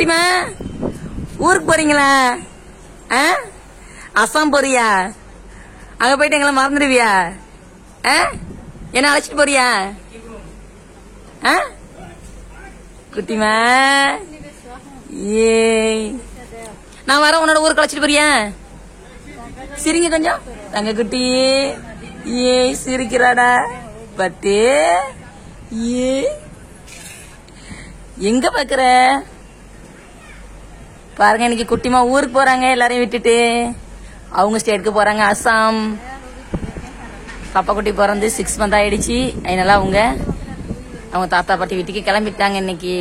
குட்டிமா ஊருக்கு போறீங்களா? அசாம் போறியா? அங்க போயிட்டு எங்களை மறந்துடுவியா? என்ன அழைச்சிட்டு போறியா? குட்டிமா ஏ நான் வர உன்னோட ஊருக்கு அழைச்சிட்டு போறியா? சிரிங்க கொஞ்சம் தங்க குட்டி. ஏ சிரிக்கிறாடா பத்து. ஏ எங்க பாக்குற பாருங்க. இன்னைக்கு குட்டிமா ஊருக்கு போறாங்க எல்லாரையும் விட்டுட்டு. அவங்க ஸ்டேட்டுக்கு போறாங்க, அசாம். பாப்பா குட்டி பிறந்து 6 months ஆயிடுச்சு. அதனால அவங்க தாத்தா பாட்டி வீட்டுக்கு கிளம்பிட்டாங்க இன்னைக்கு.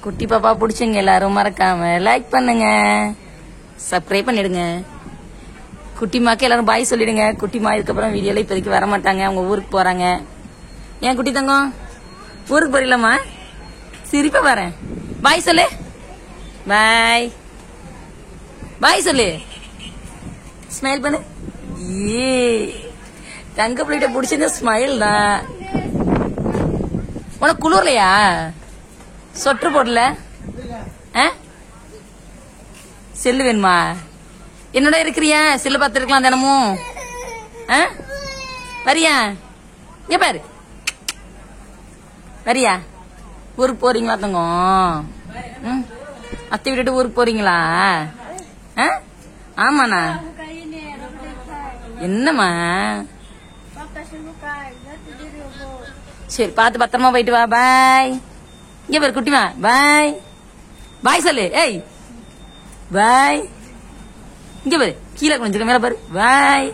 குட்டி பாப்பா பிடிச்சவங்க எல்லாரும் மறக்காம லைக் பண்ணுங்க, சப்ஸ்கிரைப் பண்ணிடுங்க. குட்டிமாக்கு எல்லாரும் பாய் சொல்லிடுங்க. குட்டிமா இதுக்கப்புறம் வீடியோல இப்போதைக்கு வர மாட்டாங்க, அவங்க ஊருக்கு போறாங்க. ஏன் குட்டி தங்கம் ஊருக்கு போறீங்களா? சிரிப்பா வரேன். பாய் சொல்லு. பாய் பாய் சொல்லு. ஸ்மைல் பண்ணு. ஏ தங்க பிள்ளைகிட்ட பிடிச்சது ஸ்மைல் தான். உனக்கு குளிர்லையா? சொட்டர் போடல? செல்லு வேணுமா? என்னோட இருக்கிறியா? செல்லு பார்த்து இருக்கலாம் தினமும். வரியா? இங்க பாரு. வரியா? ஊருக்கு போறீங்களா தங்கம்? அத்தை விட்டுட்டு ஊருக்கு போறீங்களா? ஆமாண்ணா. என்னம்மா? சரி பார்த்து பத்திரமா போயிட்டு வா. பாய். இங்க பாரு குட்டிமா. பாய் பாய் சொல்லு. ஏய் பாய். இங்க பாரு கீழே கொஞ்சம் மேல பாரு. பாய்.